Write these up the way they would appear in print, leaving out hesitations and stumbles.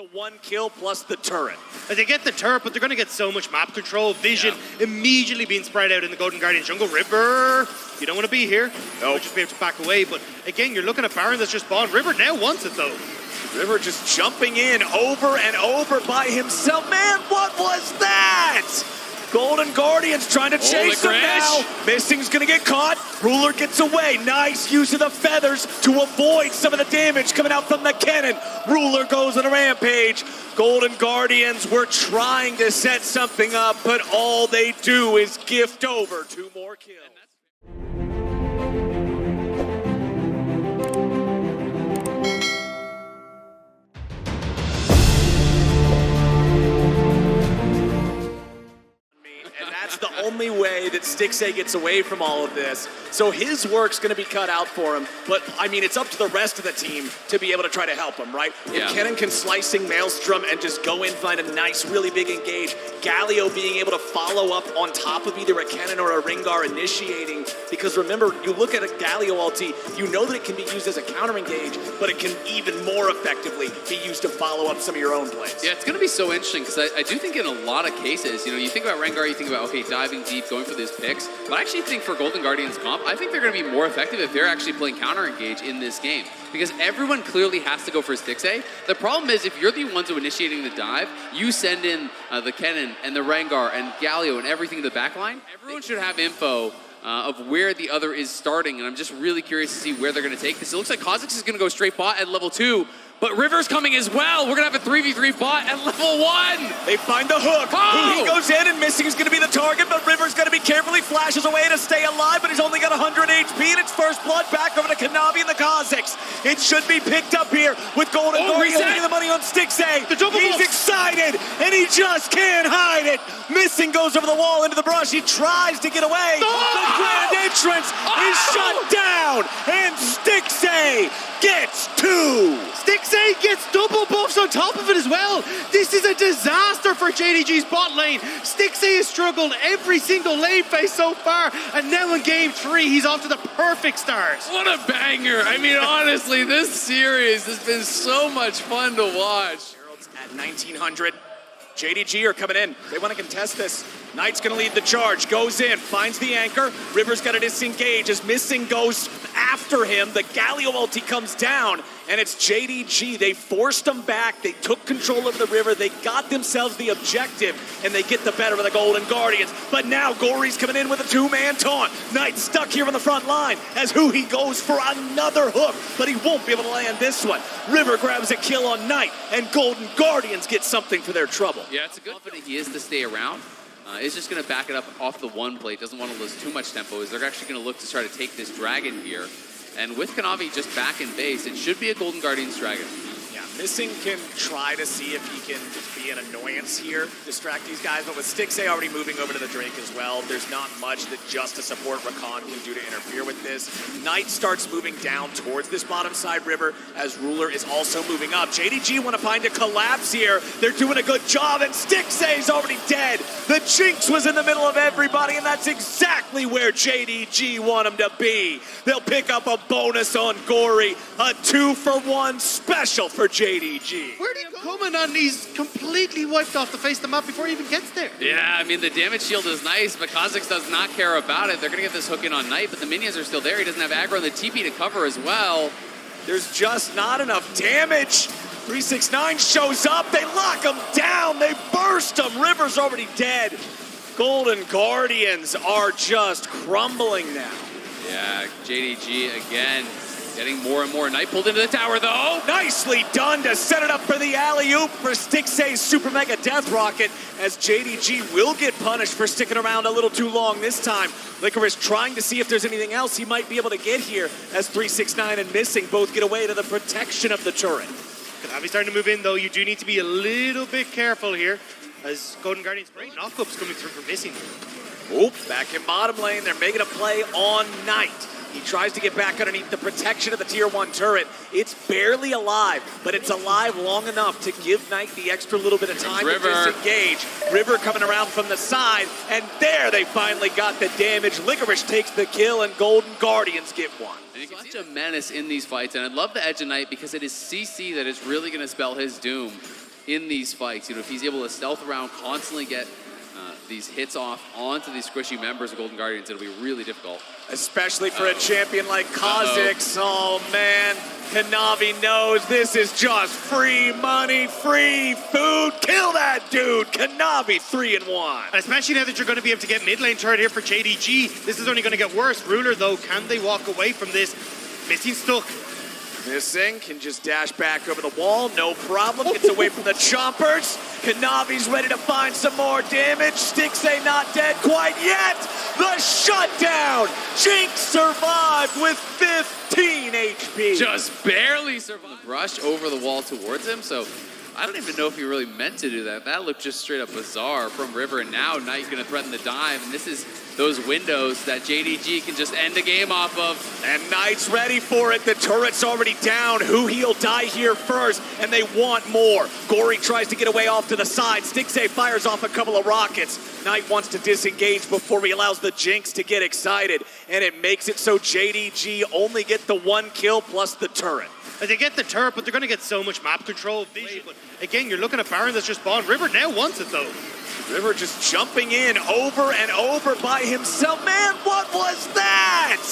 the 1 kill plus the turret. They get the turret, but they're going to get so much map control, vision immediately being spread out in the Golden Guardian jungle. River, you don't want to be here. No. Just be able to back away, but again, you're looking at Baron that's just spawned. River now wants it though. River just jumping in over and over by himself. Man, what was that? Golden Guardians trying to chase him now. Missing's gonna get caught. Ruler gets away. Nice use of the feathers to avoid some of the damage coming out from the Kennen. Ruler goes on a rampage. Golden Guardians were trying to set something up, but all they do is gift over 2 more kills. The only way that Stixxay gets away from all of this. So his work's going to be cut out for him. But, I mean, it's up to the rest of the team to be able to try to help him, right? If Kennen can slicing Maelstrom and just go in, find a nice, really big engage, Galio being able to follow up on top of either a Kennen or a Rengar initiating. Because remember, you look at a Galio ulti, you know that it can be used as a counter engage, but it can even more effectively be used to follow up some of your own plays. Yeah, it's going to be so interesting because I do think in a lot of cases, you know, you think about Rengar, you think about, okay, diving deep, going for these picks. But I actually think for Golden Guardians comp, I think they're going to be more effective if they're actually playing counter engage in this game. Because everyone clearly has to go for Stixxay. The problem is if you're the ones who are initiating the dive, you send in the Kennen and the Rengar and Galio and everything in the backline. Everyone should have info of where the other is starting, and I'm just really curious to see where they're going to take this. It looks like Khazix is going to go straight bot at level 2. But River's coming as well. We're going to have a 3v3 bot at level 1. They find the hook. Huhi goes in, and Missing is going to be the target, but River's going to be carefully flashes away to stay alive, but he's only got 100 HP, and it's first blood back over to Kanavi and the Khazix. It should be picked up here with Golden Guardians getting the money on Stixxay. He's excited, and he just can't hide it. Missing goes over the wall into the brush. He tries to get away. The grand entrance is shut down, and Stixxay gets 2. Stixxay gets double buffs on top of it as well. This is a disaster for JDG's bot lane. Stixxay has struggled every single lane phase so far, and now in game 3, he's off to the perfect start. What a banger. I mean, honestly, this series has been so much fun to watch. At 1900. JDG are coming in. They want to contest this. Knight's going to lead the charge. Goes in, finds the anchor. River's got to disengage as Missing goes after him. The Galio ulti comes down, and it's JDG. They forced them back. They took control of the river. They got themselves the objective, and they get the better of the Golden Guardians. But now Gori's coming in with a 2-man taunt. Knight stuck here on the front line as Huhi goes for another hook, but he won't be able to land this one. River grabs a kill on Knight, and Golden Guardians get something for their trouble. Yeah, it's a good confident he is to stay around. Is just going to back it up off the 1 plate. Doesn't want to lose too much tempo. They're actually going to look to try to take this dragon here. And with Kanavi just back in base, it should be a Golden Guardians dragon. Yeah, Missing can try to see if he can be an annoyance here, distract these guys, but with Stixxay already moving over to the Drake as well, there's not much that just a support Rakan can do to interfere with this. Knight starts moving down towards this bottom side river as Ruler is also moving up. JDG want to find a collapse here. They're doing a good job, and Stixxay's already dead. The Jinx was in the middle of everybody, and that's exactly where JDG want him to be. They'll pick up a bonus on Gori, a 2-for-1 special for JDG. Where did he come in on? He's completely wiped off the face of the map before he even gets there. Yeah, I mean, the damage shield is nice, but Khazix does not care about it. They're going to get this hook in on Knight, but the minions are still there. He doesn't have aggro and the TP to cover as well. There's just not enough damage. 369 shows up. They lock him down. They burst him. River's already dead. Golden Guardians are just crumbling now. Yeah, JDG again. Getting more and more. Knight pulled into the tower, though. Nicely done to set it up for the alley-oop for Stixxay's Super Mega Death Rocket, as JDG will get punished for sticking around a little too long this time. Licorice trying to see if there's anything else he might be able to get here, as 369 and Missing both get away to the protection of the turret. Kanavi starting to move in, though. You do need to be a little bit careful here, as Golden Guardians great knockups coming through for Missing. Oop, back in bottom lane. They're making a play on Knight. He tries to get back underneath the protection of the tier 1 turret. It's barely alive, but it's alive long enough to give Knight the extra little bit of time to disengage. River coming around from the side, and there they finally got the damage. Licorice takes the kill, and Golden Guardians get one. And he's such a menace in these fights, and I love the Edge of Knight because it is CC that is really going to spell his doom. in these fights. You know, if he's able to stealth around, constantly get these hits off onto these squishy members of Golden Guardians, it'll be really difficult. Especially for a champion like Khazix. Oh man, Kanavi knows this is just free money, free food. Kill that dude. Kanavi 3-1. And especially now that you're going to be able to get mid lane turret here for JDG. This is only going to get worse. Ruler though, can they walk away from this? Missing stuck. Missing can just dash back over the wall, no problem. Gets away from the chompers. Kanavi's ready to find some more damage. Stixxay not dead quite yet. The shutdown. Jinx survived with 15 HP. Just barely survived. Rush over the wall towards him, so I don't even know if he really meant to do that. That looked just straight up bizarre from River, and now Knight gonna threaten the dive, and this is those windows that JDG can just end the game off of. And Knight's ready for it. The turret's already down. Huhi'll die here first, and they want more. Gori tries to get away off to the side. Stixxay fires off a couple of rockets. Knight wants to disengage before he allows the Jinx to get excited, and it makes it so JDG only get the 1 kill plus the turret. They get the turret, but they're going to get so much map control, vision. But again, you're looking at Baron that's just spawned. River now wants it though. River just jumping in over and over by himself. Man, what was that?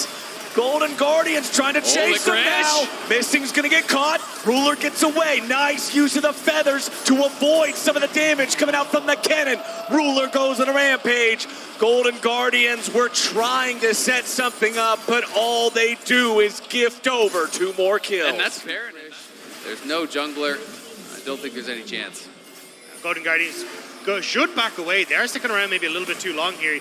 Golden Guardians trying to chase him now. Missing's gonna get caught. Ruler gets away. Nice use of the feathers to avoid some of the damage coming out from the Kennen. Ruler goes on a rampage. Golden Guardians were trying to set something up, but all they do is gift over 2 more kills. And that's fair. There's no jungler. I don't think there's any chance. Golden Guardians should back away. They are sticking around maybe a little bit too long here.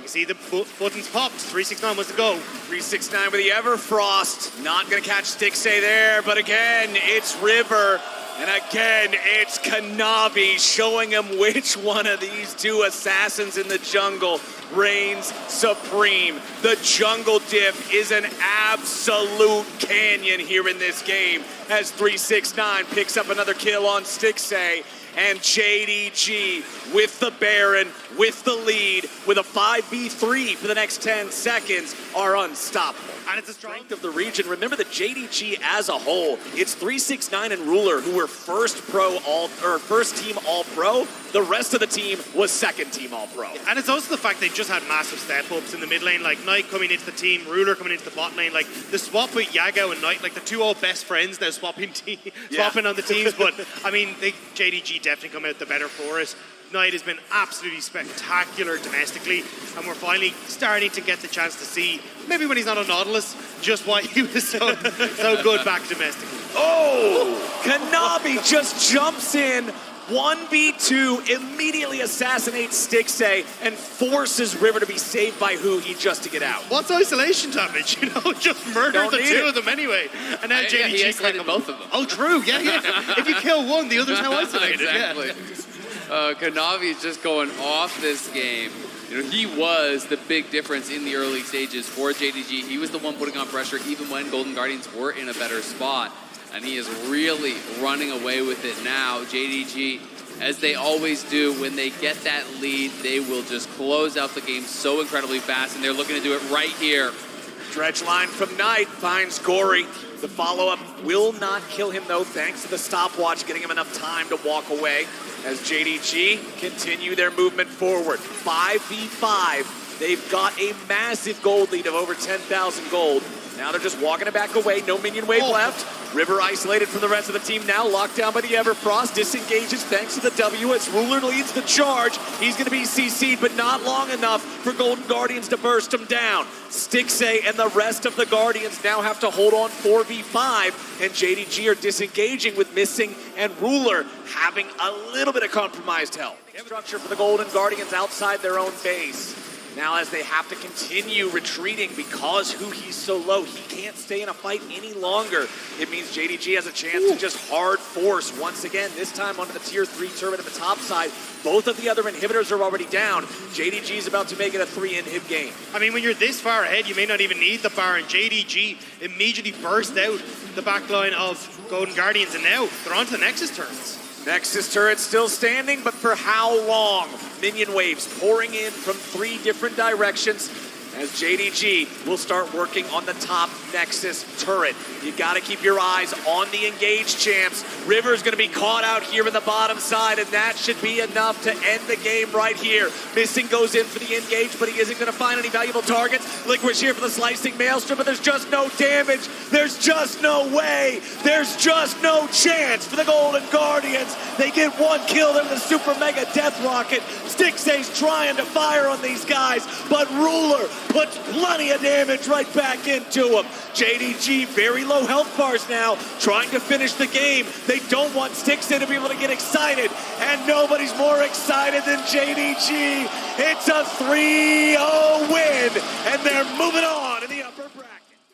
You see the buttons popped. 369 wants to go. 369 with the Everfrost. Not going to catch Stixxay there, but again, it's River. And again, it's Kanavi showing him which one of these 2 assassins in the jungle reigns supreme. The jungle diff is an absolute canyon here in this game as 369 picks up another kill on Stixxay. And JDG with the Baron, with the lead, with a 5v3 for the next 10 seconds are unstoppable. And it's a Strength of the region. Remember that JDG as a whole, it's 369 and Ruler who were first team all pro. The rest of the team was second team all pro. And it's also the fact they just had massive step ups in the mid lane, like Knight coming into the team, Ruler coming into the bot lane, like the swap with Yago and Knight, like the 2 old best friends now swapping on the teams. But I mean, JDG definitely come out the better for it. Knight has been absolutely spectacular domestically, and we're finally starting to get the chance to see, maybe when he's not on Nautilus, just why he was so good back domestically. Oh, Kanavi just jumps in, 1v2, immediately assassinates Stixxay, and forces River to be saved by Huhi just to get out. What's isolation damage? You know, just murder the 2 of them anyway. And now JDG he isolated both of them. Oh, true. Yeah. If you kill one, the other's now isolated. Exactly. Yeah. Kanavi is just going off this game. You know, he was the big difference in the early stages for JDG. He was the one putting on pressure even when Golden Guardians were in a better spot. And he is really running away with it now. JDG, as they always do, when they get that lead, they will just close out the game so incredibly fast, and they're looking to do it right here. Dredge line from Knight finds Gori. The follow-up will not kill him, though, thanks to the stopwatch, getting him enough time to walk away as JDG continue their movement forward. 5v5. They've got a massive gold lead of over 10,000 gold. Now they're just walking it back away. No minion wave left. River isolated from the rest of the team now. Locked down by the Everfrost. Disengages thanks to the W as Ruler leads the charge. He's going to be CC'd, but not long enough for Golden Guardians to burst him down. Stixxay and the rest of the Guardians now have to hold on 4v5, and JDG are disengaging with Missing and Ruler having a little bit of compromised health. Structure for the Golden Guardians outside their own base. Now as they have to continue retreating because Huhi's so low, he can't stay in a fight any longer. It means JDG has a chance to just hard force once again, this time onto the tier 3 turret at the top side. Both of the other inhibitors are already down. JDG is about to make it a 3-inhib game. I mean, when you're this far ahead, you may not even need the Baron. JDG immediately burst out the backline of Golden Guardians, and now they're on to the Nexus turrets. Nexus turret still standing, but for how long? Minion waves pouring in from 3 different directions as JDG will start working on the top Nexus turret. You gotta keep your eyes on the engaged champs. River's gonna be caught out here in the bottom side, and that should be enough to end the game right here. Missing goes in for the engage, but he isn't gonna find any valuable targets. Licorice here for the slicing maelstrom, but there's just no damage. There's just no way. There's just no chance for the Golden Guardians. They get one kill, they're the super mega death rocket. Stixxay's trying to fire on these guys, but Ruler puts plenty of damage right back into him. JDG, very low health bars now, trying to finish the game. They don't want Stixxay to be able to get excited, and nobody's more excited than JDG. It's a 3-0 win, and they're moving on